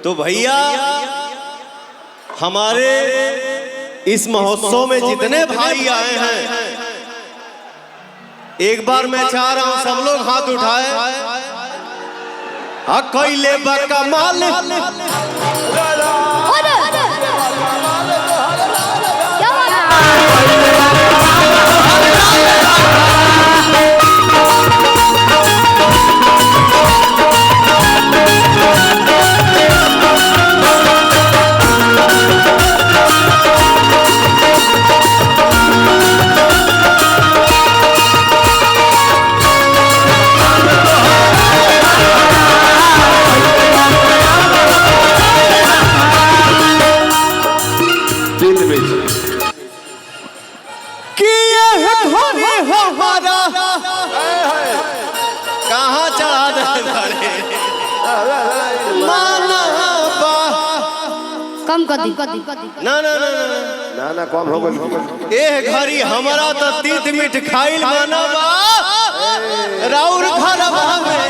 तो भैया हमारे इस महोत्सव में जितने भाई आए हैं, एक बार मैं चाह रहा हूं सब लोग हाथ उठाए। कैले बकमाल कहाँ चढ़ा दे कम कर दी ना ना ना ना ना कम हो गई। ए घरी हमारा तो तीत मीठ खाइल मानवा राउर घरवा में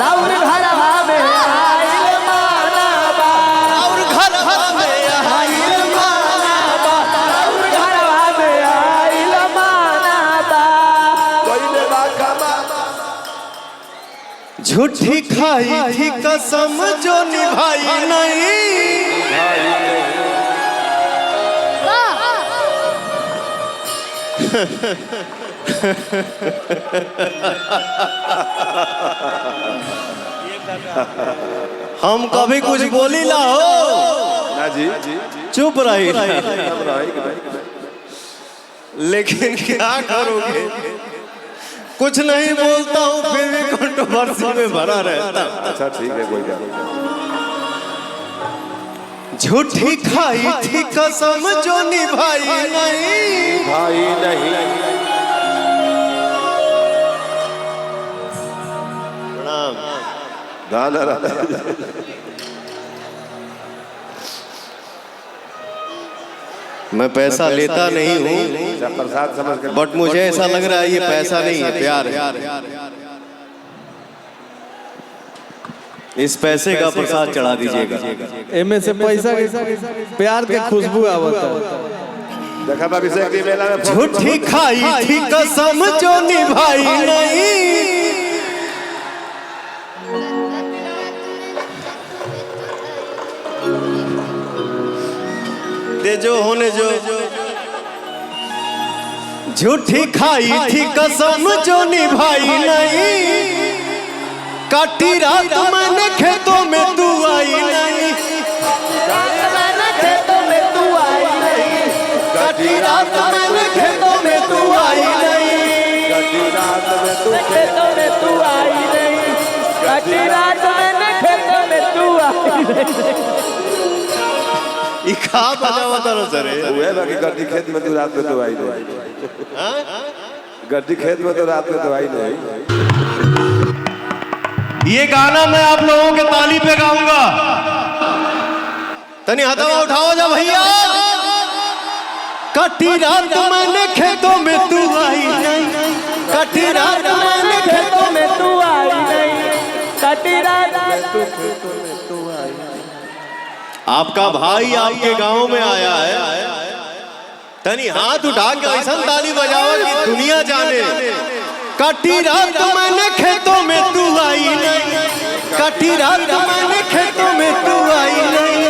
राउर घरवा में आइल मानवा राउर घरवा में आइल मानवा राउर घरवा में आइल मानवा कोई बा कमा झूठी खाई थी कसम जो निभाई नहीं। हम कभी कुछ बोली ला हो ना जी चुप रही, लेकिन क्या करोगे, कुछ नहीं बोलता हूँ फिर भी कंट्रोवर्सी में भरा रहता। अच्छा ठीक है कोई बात। झूठी खाई थी कसम जो निभाई नहीं। भाई नहीं गाना मैं पैसा लेता नहीं हूँ, प्रसाद समझ कर, बट मुझे ऐसा लग रहा है ये पैसा नहीं है, प्यार है। इस पैसे का प्रसाद चढ़ा दीजिएगा। एमे से पैसा प्यार के खुशबू आवता देखा अभिषेक जी मेला में झूठी खाई थी कसम जो निभाई नहीं। दे जो होने जो झूठी खाई थी कसम जो निभाई नहीं। काटी रात मैंने खेतों में तू आई नहीं। खेतों में तू आई नहीं काटी रात मैंने खेतों में तू आई नहीं। कटी रात में तू खेतों में तू आई नहीं कटी रात मैंने खेतों में तू आई नहीं। इखा बजावा तारो सरे हुए बाकी गड्डी खेत में तू रात में तो आई नहीं। गड्डी खेत में तो रात में तो आई नहीं। ये गाना मैं आप लोगों के ताली पे गाऊंगा। तनी हथवा उठाओ जा भैया। कटी रात मैंने खेतों में तू आई नहीं। कटी रात मैंने खेतों में तू आई नहीं कटी रात में तू खेतों में तू आई नहीं। आपका भाई आपके गांव में आया है, तनी हाथ उठा के ऐसा ताली बजाओ कि दुनिया जाने। कटी रात मैंने खेतों में तू आई नहीं। कटी रात मैंने खेतों में तू आई नहीं।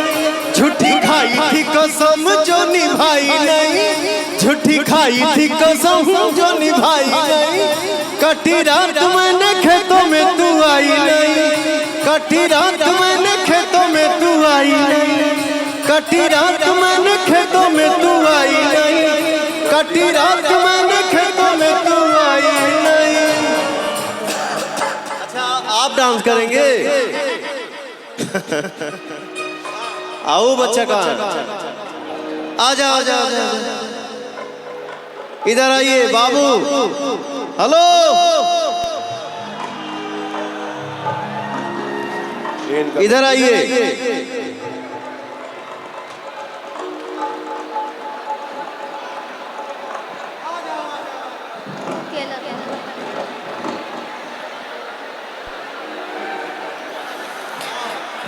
झूठी खाई थी कसम जो निभाई नहीं। झूठी खाई थी कसम जो निभाई नहीं। कटी रात मैंने खेतों में तू आई नहीं। कटी रात मैंने खेतों में तू आई नहीं। कटी रात मैंने खेतों में तू आई नहीं। कटी रात मैंने खेतों में तू आई नहीं। अच्छा आप डांस करेंगे? आओ बच्चा कहाँ? आजा आजा आजा, इधर आइए बाबू। हेलो इधर आइए।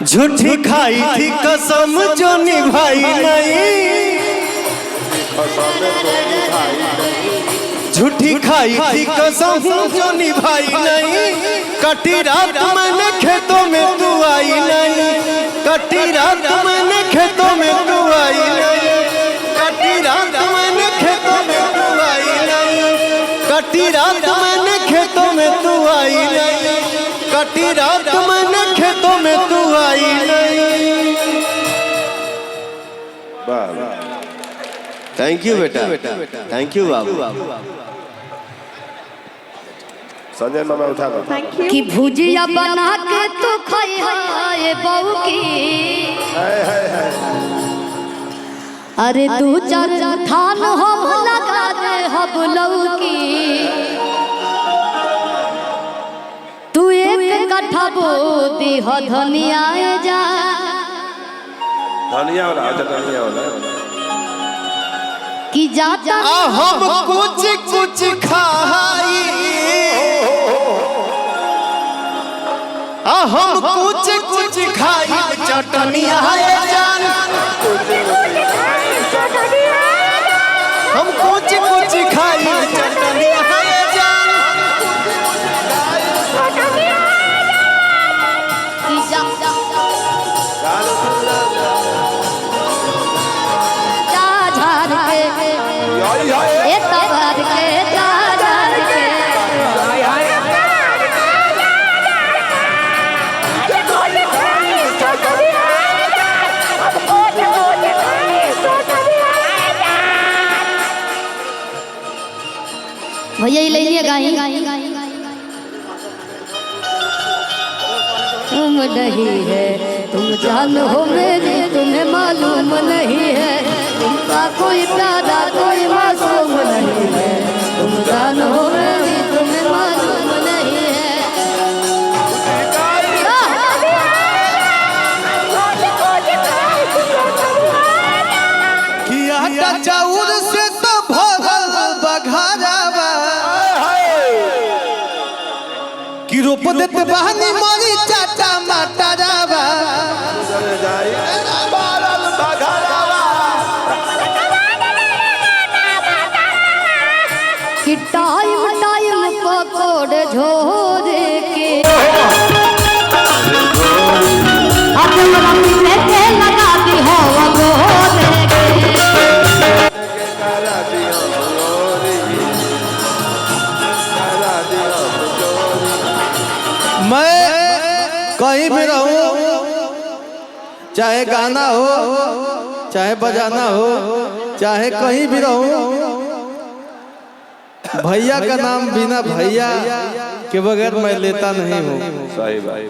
झूठी खाई थी कसम जो निभाई नहीं, झूठी खाई थी कसम जो निभाई नहीं, कटी रात मैंने खेतों में तू आई नहीं, कटी रात मैंने खेतों में तू आई नहीं, कटी रात मैंने खेतों में तू आई नहीं, कटी रात मैंने खेतों में तू आई नहीं, कटी रात मैंने खेतों में तू आई नहीं। थैंक यू बेटा, थैंक यू बाबू। संजय मामा उठा दो कि भुजिया बना के तो खाई हाय बहू की, अरे दू चार थान हम लगा दे हब लऊ की, तू एक कट्ठा बोदी हो धनिया जा, धनिया वाला धनिया वाला कि जाता हम कुछ कुछ खाई, हम कुछ कुछ खाई चटनिया जान, हम कुछ कुछ खाई चटनिया जान, कि जा झाड़ के ए तबार के जा झाड़ के भैया ये ले लिए गाई, तुम नहीं है तुम जान हो मेरी, तुम्हें मालूम नहीं है तुमका कोई प्यारा कोई मासूम नहीं है, तुम जान हो मेरी तुम्हें मालूम नहीं है। किया चाउर से तो भरल बघारावा, कि रोप देते बहनी मरी चाटा माटारावा, कि टाइम टाइम पकोड़े झोरे के अपने मम्मी से तेल लगा दी हो गोरे के, मैं कहीं भी रहूं, चाहे गाना हो चाहे बजाना हो, चाहे कहीं भी रहूं, भैया का नाम बिना भैया के बगैर मैं लेता नहीं हूँ। सही भाई।